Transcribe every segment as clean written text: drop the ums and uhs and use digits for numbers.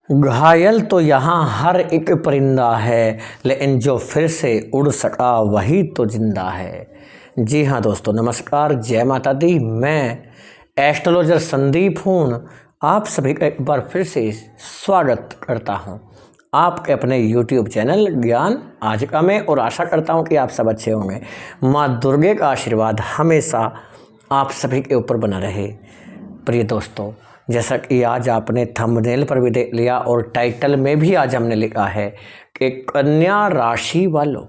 घायल तो यहाँ हर एक परिंदा है, लेकिन जो फिर से उड़ सका वही तो जिंदा है। जी हाँ दोस्तों, नमस्कार, जय माता दी। मैं एस्ट्रोलॉजर संदीप हूँ। आप सभी का एक बार फिर से स्वागत करता हूँ आपके अपने YouTube चैनल ज्ञान आज का में, और आशा करता हूँ कि आप सब अच्छे होंगे। माँ दुर्गे का आशीर्वाद हमेशा आप सभी के ऊपर बना रहे। प्रिय दोस्तों, जैसा कि आज आपने थंबनेल पर भी देख लिया और टाइटल में भी आज हमने लिखा है कि कन्या राशि वालों,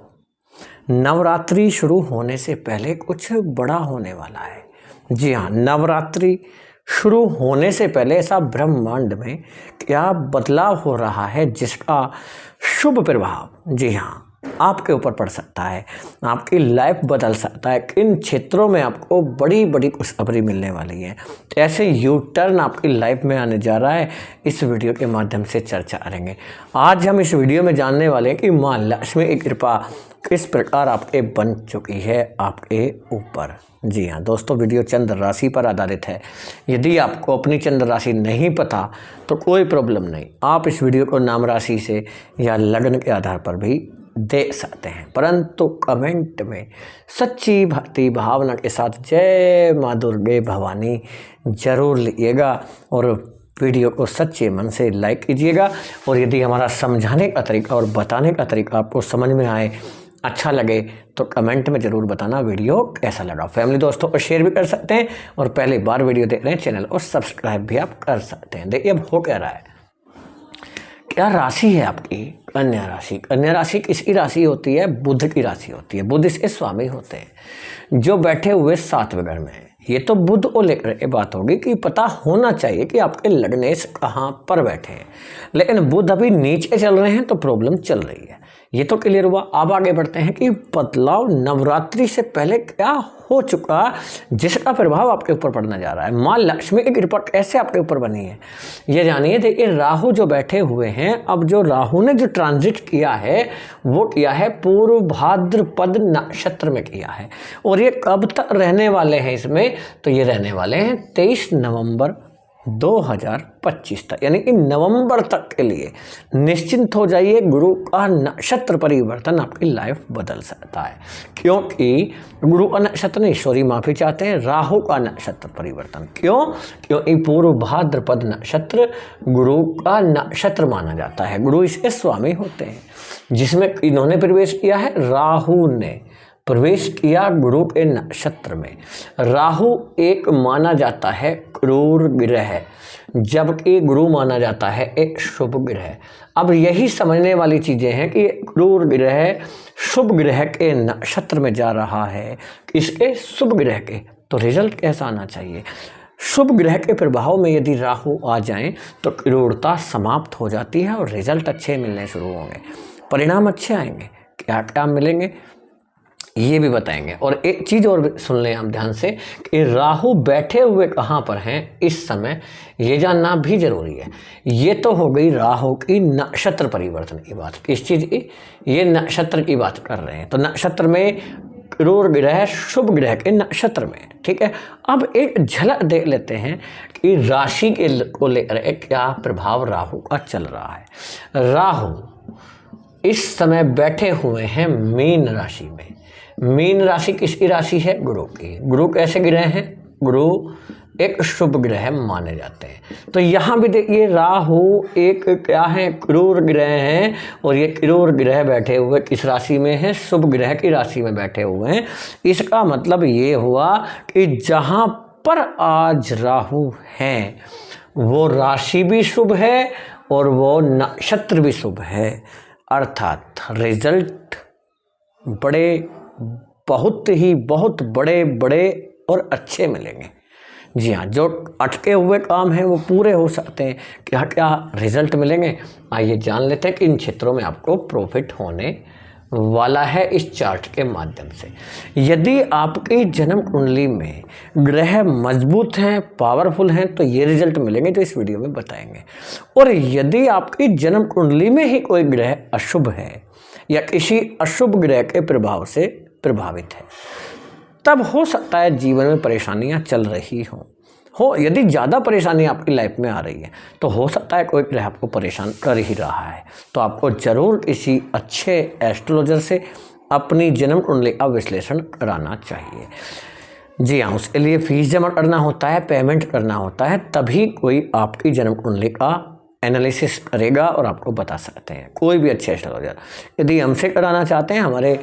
नवरात्रि शुरू होने से पहले कुछ बड़ा होने वाला है। जी हाँ, नवरात्रि शुरू होने से पहले ऐसा ब्रह्मांड में क्या बदलाव हो रहा है जिसका शुभ प्रभाव, जी हाँ, आपके ऊपर पड़ सकता है, आपकी लाइफ बदल सकता है। किन क्षेत्रों में आपको बड़ी बड़ी खुशखबरी मिलने वाली है, ऐसे यू टर्न आपकी लाइफ में आने जा रहा है, इस वीडियो के माध्यम से चर्चा करेंगे। आज हम इस वीडियो में जानने वाले हैं कि माँ लक्ष्मी की कृपा किस प्रकार आपके बन चुकी है आपके ऊपर। जी हाँ दोस्तों, वीडियो चंद्र राशि पर आधारित है। यदि आपको अपनी चंद्र राशि नहीं पता तो कोई प्रॉब्लम नहीं, आप इस वीडियो को नाम राशि से या लग्न के आधार पर भी देख सकते हैं, परंतु कमेंट में सच्ची भक्ति भावना के साथ जय माँ दुर्गे भवानी जरूर लिखिएगा और वीडियो को सच्चे मन से लाइक कीजिएगा। और यदि हमारा समझाने का तरीका और बताने का तरीका आपको समझ में आए, अच्छा लगे, तो कमेंट में ज़रूर बताना वीडियो कैसा लगा। फैमिली दोस्तों को शेयर भी कर सकते हैं, और पहली बार वीडियो देख रहे हैं चैनल को सब्सक्राइब भी आप कर सकते हैं। देखिए अब हो क्या रहा है, क्या राशि है आपकी कन्या राशि। कन्या राशि किसकी राशि होती है? बुध की राशि होती है। बुध इसके स्वामी होते हैं जो बैठे हुए 7वें घर में है। ये तो बुध को लेकर के बात होगी कि पता होना चाहिए कि आपके लग्नेश कहाँ पर बैठे हैं, लेकिन बुध अभी नीचे चल रहे हैं तो प्रॉब्लम चल रही है। ये तो क्लियर हुआ। अब आगे बढ़ते हैं कि बदलाव नवरात्रि से पहले क्या हो चुका जिसका प्रभाव आपके ऊपर पड़ने जा रहा है। माँ लक्ष्मी की कृपा कैसे आपके ऊपर बनी है ये जानिए। देखिए, राहु जो बैठे हुए हैं, अब जो राहु ने जो ट्रांजिट किया है वो किया है पूर्व भाद्रपद नक्षत्र में किया है। और ये कब तक रहने वाले हैं इसमें? तो ये रहने वाले हैं 23 नवंबर 2025 तक, यानी कि नवंबर तक के लिए निश्चिंत हो जाइए। गुरु का नक्षत्र परिवर्तन आपकी लाइफ बदल सकता है, क्योंकि गुरु का नक्षत्र नहीं, सॉरी माफी चाहते हैं, राहु का नक्षत्र परिवर्तन। क्योंकि पूर्व भाद्रपद नक्षत्र गुरु का नक्षत्र माना जाता है। गुरु इसके स्वामी होते हैं, जिसमें इन्होंने प्रवेश किया है, राहु ने प्रवेश किया गुरु के नक्षत्र में। राहु एक माना जाता है क्रूर ग्रह, जबकि गुरु माना जाता है एक शुभ ग्रह। अब यही समझने वाली चीजें हैं कि क्रूर ग्रह शुभ ग्रह के नक्षत्र में जा रहा है, इसके शुभ ग्रह के, तो रिजल्ट कैसा आना चाहिए। शुभ ग्रह के प्रभाव में यदि राहु आ जाएं तो क्रूरता समाप्त हो जाती है और रिजल्ट अच्छे मिलने शुरू होंगे, परिणाम अच्छे आएंगे। क्या क्या मिलेंगे ये भी बताएंगे। और एक चीज़ और सुन लें आप ध्यान से कि राहु बैठे हुए कहाँ पर हैं इस समय, ये जानना भी जरूरी है। ये तो हो गई राहु की नक्षत्र परिवर्तन की बात। किस चीज़ की? ये नक्षत्र की बात कर रहे हैं। तो नक्षत्र में क्रूर ग्रह शुभ ग्रह के नक्षत्र में, ठीक है। अब एक झलक देख लेते हैं कि राशि के को लेकर क्या प्रभाव राहु का चल रहा है। राहु इस समय बैठे हुए हैं मीन राशि में। मीन राशि किसकी राशि है? गुरु की। गुरु कैसे ग्रह हैं? गुरु एक शुभ ग्रह माने जाते हैं। तो यहाँ भी देखिए, राहु एक क्या है? क्रूर ग्रह हैं, और ये क्रूर ग्रह बैठे हुए किस राशि में है? शुभ ग्रह की राशि में बैठे हुए हैं। इसका मतलब ये हुआ कि जहाँ पर आज राहु हैं वो राशि भी शुभ है और वो नक्षत्र भी शुभ है, अर्थात रिजल्ट बहुत बड़े और अच्छे मिलेंगे। जी हाँ, जो अटके हुए काम हैं वो पूरे हो सकते हैं। क्या क्या रिजल्ट मिलेंगे आइए जान लेते हैं कि इन क्षेत्रों में आपको प्रॉफिट होने वाला है इस चार्ट के माध्यम से। यदि आपकी जन्म कुंडली में ग्रह मजबूत हैं, पावरफुल हैं, तो ये रिजल्ट मिलेंगे जो इस वीडियो में बताएंगे। और यदि आपकी जन्म कुंडली में ही कोई ग्रह अशुभ है या किसी अशुभ ग्रह के प्रभाव से प्रभावित है, तब हो सकता है जीवन में परेशानियां चल रही हों। हो। यदि ज़्यादा परेशानी आपकी लाइफ में आ रही है तो हो सकता है कोई ग्रह आपको परेशान कर ही रहा है, तो आपको ज़रूर किसी अच्छे एस्ट्रोलॉजर से अपनी जन्म कुंडली का विश्लेषण कराना चाहिए। जी हाँ, उसके लिए फीस जमा करना होता है, पेमेंट करना होता है, तभी कोई आपकी जन्म कुंडली का एनालिसिस करेगा और आपको बता सकते हैं, कोई भी अच्छे एस्ट्रोलॉजर। यदि हमसे कराना चाहते हैं हमारे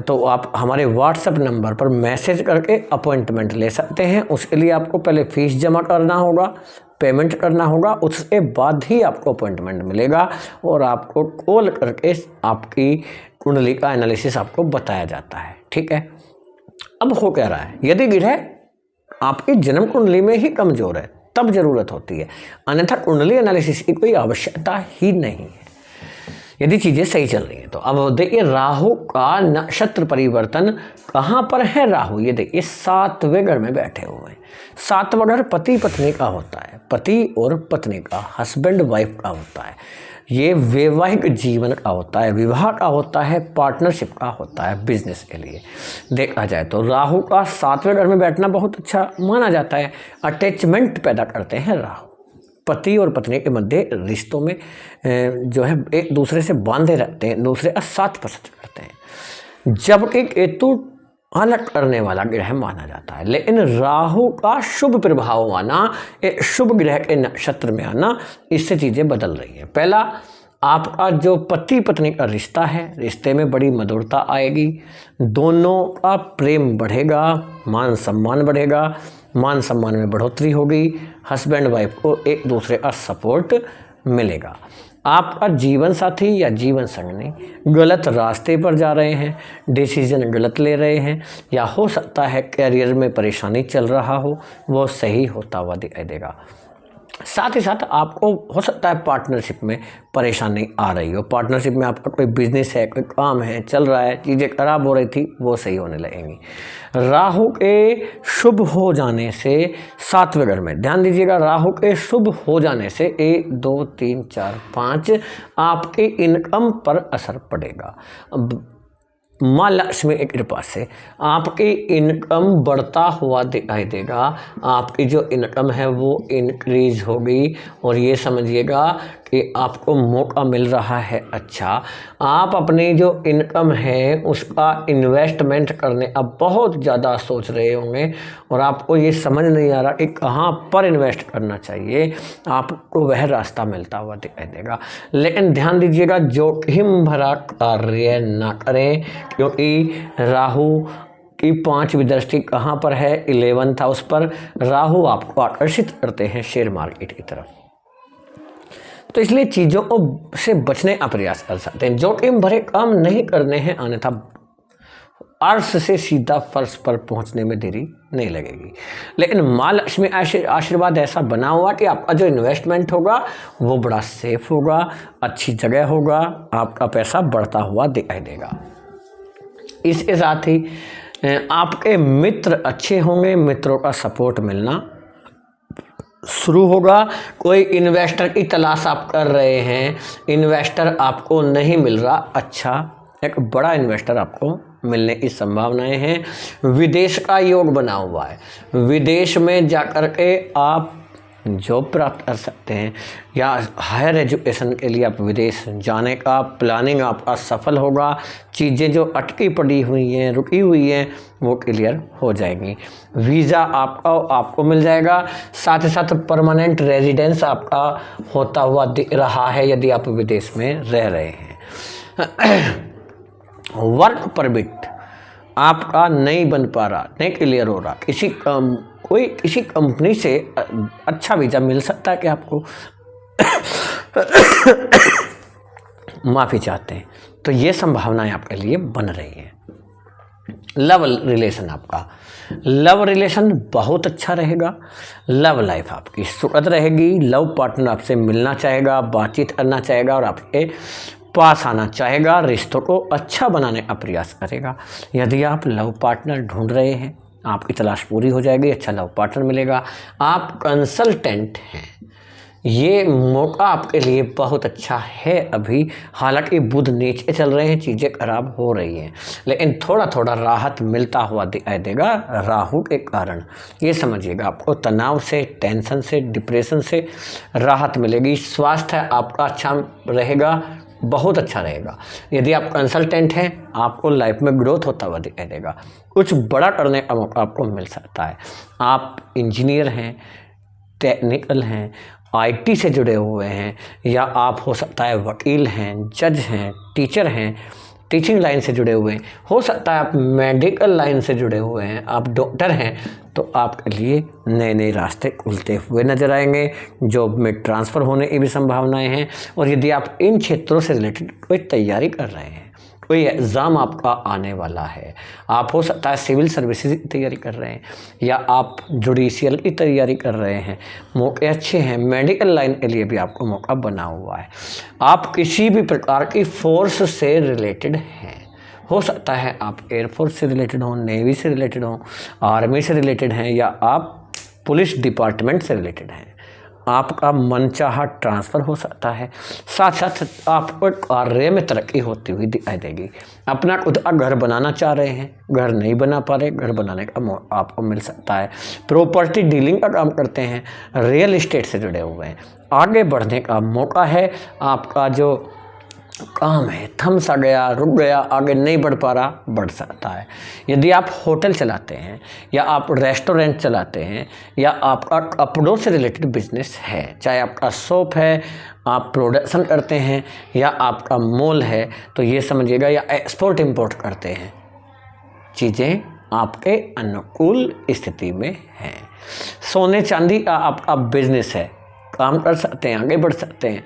तो आप हमारे व्हाट्सएप नंबर पर मैसेज करके अपॉइंटमेंट ले सकते हैं। उसके लिए आपको पहले फ़ीस जमा करना होगा, पेमेंट करना होगा, उसके बाद ही आपको अपॉइंटमेंट मिलेगा और आपको कॉल करके आपकी कुंडली का एनालिसिस आपको बताया जाता है। ठीक है, अब हो क्या रहा है, यदि ग्रह आपकी जन्म कुंडली में ही कमज़ोर है तब ज़रूरत होती है, अन्यथा कुंडली एनालिसिस की कोई आवश्यकता ही नहीं है यदि चीज़ें सही चल रही हैं। तो अब देखिए राहु का नक्षत्र परिवर्तन कहाँ पर है। राहु ये देखिए 7वें घर में बैठे हुए हैं। 7वां घर पति पत्नी का होता है, पति और पत्नी का, हस्बैंड वाइफ का होता है। ये वैवाहिक जीवन का होता है, विवाह का होता है, पार्टनरशिप का होता है, बिजनेस के लिए देखा जाए तो राहु का 7वें घर में बैठना बहुत अच्छा माना जाता है। अटैचमेंट पैदा करते हैं राहु, पति और पत्नी के मध्य रिश्तों में जो है एक दूसरे से बांधे रहते हैं, दूसरे का साथ पसंद करते हैं, जबकि केतु अलग करने वाला ग्रह माना जाता है। लेकिन राहु का शुभ प्रभाव आना, एक शुभ ग्रह के नक्षत्र में आना, इससे चीज़ें बदल रही हैं। पहला, आपका जो पति पत्नी का रिश्ता है, रिश्ते में बड़ी मधुरता आएगी, दोनों का प्रेम बढ़ेगा, मान सम्मान बढ़ेगा, मान सम्मान में बढ़ोतरी होगी, हस्बैंड वाइफ को एक दूसरे का सपोर्ट मिलेगा। आपका जीवन साथी या जीवन संगनी गलत रास्ते पर जा रहे हैं, डिसीजन गलत ले रहे हैं, या हो सकता है कैरियर में परेशानी चल रहा हो, वो सही होता हुआ दिखाई देगा। साथ ही साथ आपको हो सकता है पार्टनरशिप में परेशानी आ रही हो, पार्टनरशिप में आपका कोई बिजनेस है, कोई काम है, चल रहा है, चीज़ें खराब हो रही थी, वो सही होने लगेंगी। राहु के शुभ हो जाने से 7वें घर में ध्यान दीजिएगा, राहु के शुभ हो जाने से 1 2 3 4 5 आपके इनकम पर असर पड़ेगा। माँ लक्ष्मी की कृपा से आपकी इनकम बढ़ता हुआ दिखाई देगा, आपकी जो इनकम है वो इंक्रीज होगी, और ये समझिएगा कि आपको मौका मिल रहा है। अच्छा, आप अपनी जो इनकम है उसका इन्वेस्टमेंट करने अब बहुत ज़्यादा सोच रहे होंगे और आपको ये समझ नहीं आ रहा कि कहाँ पर इन्वेस्ट करना चाहिए, आपको वह रास्ता मिलता हुआ दिखाई देगा। लेकिन ध्यान दीजिएगा, जोखिम भरा कार्य ना करें, क्योंकि राहु की 5वीं दृष्टि कहाँ पर है, 11th हाउस पर। राहु आपको आकर्षित करते हैं शेयर मार्केट की तरफ, तो इसलिए चीज़ों को से बचने का प्रयास कर सकते हैं। जोखिम भरे काम नहीं करने हैं, अन्यथा अर्श से सीधा फर्श पर पहुंचने में देरी नहीं लगेगी। लेकिन माँ लक्ष्मी आशीर्वाद ऐसा बना हुआ कि आपका जो इन्वेस्टमेंट होगा वो बड़ा सेफ होगा, अच्छी जगह होगा, आपका पैसा बढ़ता हुआ दिखाई देगा। इसके साथ ही आपके मित्र अच्छे होंगे, मित्रों का सपोर्ट मिलना शुरू होगा। कोई इन्वेस्टर की तलाश आप कर रहे हैं, इन्वेस्टर आपको नहीं मिल रहा, अच्छा एक बड़ा इन्वेस्टर आपको मिलने की संभावनाएं हैं। विदेश का योग बना हुआ है, विदेश में जाकर के आप जॉब प्राप्त कर सकते हैं, या हायर एजुकेशन के लिए आप विदेश जाने का प्लानिंग आपका सफल होगा। चीज़ें जो अटकी पड़ी हुई हैं, रुकी हुई हैं, वो क्लियर हो जाएंगी। वीज़ा आपको मिल जाएगा। साथ ही साथ परमानेंट रेजिडेंस आपका होता हुआ दिख रहा है यदि आप विदेश में रह रहे हैं। वर्क परमिट आपका नहीं बन पा रहा, नहीं क्लियर हो रहा, किसी कंपनी से अच्छा वीज़ा मिल सकता है कि आपको माफ़ी चाहते हैं, तो ये संभावनाएं आपके लिए बन रही हैं। लव रिलेशन, आपका लव रिलेशन बहुत अच्छा रहेगा, लव लाइफ आपकी सुखद रहेगी, लव पार्टनर आपसे मिलना चाहेगा, बातचीत करना चाहेगा और आपके पास आना चाहेगा, रिश्तों को अच्छा बनाने का प्रयास करेगा। यदि आप लव पार्टनर ढूंढ रहे हैं, आपकी तलाश पूरी हो जाएगी, अच्छा लव पार्टनर मिलेगा। आप कंसल्टेंट हैं, ये मौका आपके लिए बहुत अच्छा है अभी। हालांकि बुध नीचे चल रहे हैं, चीज़ें खराब हो रही हैं, लेकिन थोड़ा थोड़ा राहत मिलता हुआ दिखाई देगा राहु के कारण। ये समझिएगा, आपको तनाव से, टेंशन से, डिप्रेशन से राहत मिलेगी। स्वास्थ्य आपका अच्छा रहेगा, बहुत अच्छा रहेगा। यदि आप कंसल्टेंट हैं, आपको लाइफ में ग्रोथ होता हुआ दिखाई देगा। कुछ बड़ा करने का मौका आपको मिल सकता है। आप इंजीनियर हैं, टेक्निकल हैं, आईटी से जुड़े हुए हैं, या आप हो सकता है वकील हैं, जज हैं, टीचर हैं, टीचिंग लाइन से जुड़े हुए हैं, हो सकता है आप मेडिकल लाइन से जुड़े हुए हैं, आप डॉक्टर हैं, तो आपके लिए नए नए रास्ते खुलते हुए नजर आएंगे। जॉब में ट्रांसफ़र होने की भी संभावनाएं हैं। और यदि आप इन क्षेत्रों से रिलेटेड कोई तैयारी कर रहे हैं, कोई एग्ज़ाम आपका आने वाला है, आप हो सकता है सिविल सर्विसेज की तैयारी कर रहे हैं, या आप जुडिशियल की तैयारी कर रहे हैं, मौके अच्छे हैं। मेडिकल लाइन के लिए भी आपको मौका बना हुआ है। आप किसी भी प्रकार की फोर्स से रिलेटेड हैं, हो सकता है आप एयरफोर्स से रिलेटेड हों, नेवी से रिलेटेड हों, आर्मी से रिलेटेड हैं, या आप पुलिस डिपार्टमेंट से रिलेटेड हैं। आपका मनचाहा ट्रांसफ़र हो सकता है। साथ साथ आपको कार्य में तरक्की होती हुई दिखाई देगी। अपना खुद का घर बनाना चाह रहे हैं, घर नहीं बना पा रहे, घर बनाने का मौका आपको मिल सकता है। प्रॉपर्टी डीलिंग का काम करते हैं, रियल इस्टेट से जुड़े हुए हैं, आगे बढ़ने का मौका है। आपका जो काम है थम सा गया, रुक गया, आगे नहीं बढ़ पा रहा, बढ़ सकता है। यदि आप होटल चलाते हैं, या आप रेस्टोरेंट चलाते हैं, या आपका कपड़ों से रिलेटेड बिजनेस है, चाहे आपका शॉप है, आप प्रोडक्शन करते हैं, या आपका मॉल है, तो ये समझिएगा, या एक्सपोर्ट इंपोर्ट करते हैं, चीज़ें आपके अनुकूल स्थिति में हैं। सोने चांदी का आपका बिजनेस है, काम कर सकते हैं, आगे बढ़ सकते हैं।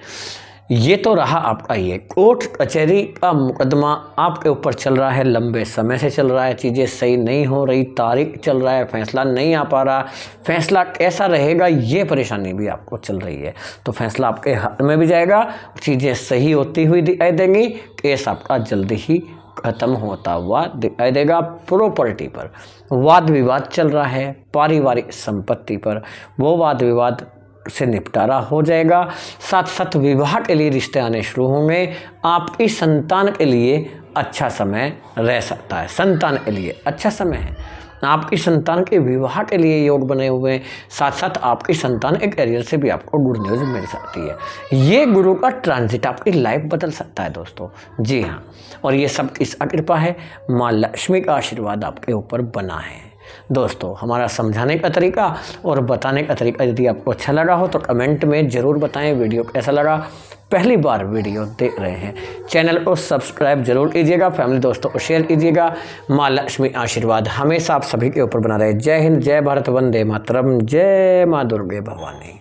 ये तो रहा आपका ये कोर्ट कचहरी का मुकदमा आपके ऊपर चल रहा है, लंबे समय से चल रहा है, चीज़ें सही नहीं हो रही, तारीख चल रहा है, फैसला नहीं आ पा रहा, फैसला कैसा रहेगा ये परेशानी भी आपको चल रही है। तो फैसला आपके हाथ में भी जाएगा, चीज़ें सही होती हुई दिखाई देंगी, केस आपका जल्दी ही खत्म होता हुआ दिखाई देगा। प्रॉपर्टी पर वाद विवाद चल रहा है, पारिवारिक संपत्ति पर, वो वाद विवाद से निपटारा हो जाएगा। साथ साथ विवाह के लिए रिश्ते आने शुरू होंगे। आपकी संतान के लिए अच्छा समय रह सकता है, संतान के लिए अच्छा समय है। आपकी संतान के विवाह के लिए योग बने हुए हैं। साथ साथ आपकी संतान के करियर से भी आपको गुड न्यूज़ मिल सकती है। ये गुरु का ट्रांजिट आपकी लाइफ बदल सकता है दोस्तों, जी हाँ। और ये सब किसकी कृपा है? माँ लक्ष्मी का आशीर्वाद आपके ऊपर बना है। दोस्तों, हमारा समझाने का तरीका और बताने का तरीका यदि आपको अच्छा लगा हो तो कमेंट में ज़रूर बताएं वीडियो कैसा लगा। पहली बार वीडियो देख रहे हैं, चैनल को सब्सक्राइब जरूर कीजिएगा, फैमिली दोस्तों को शेयर कीजिएगा। माँ लक्ष्मी आशीर्वाद हमेशा आप सभी के ऊपर बना रहे। जय हिंद, जय भारत, वंदे मातरम, जय माँ दुर्गे भवानी।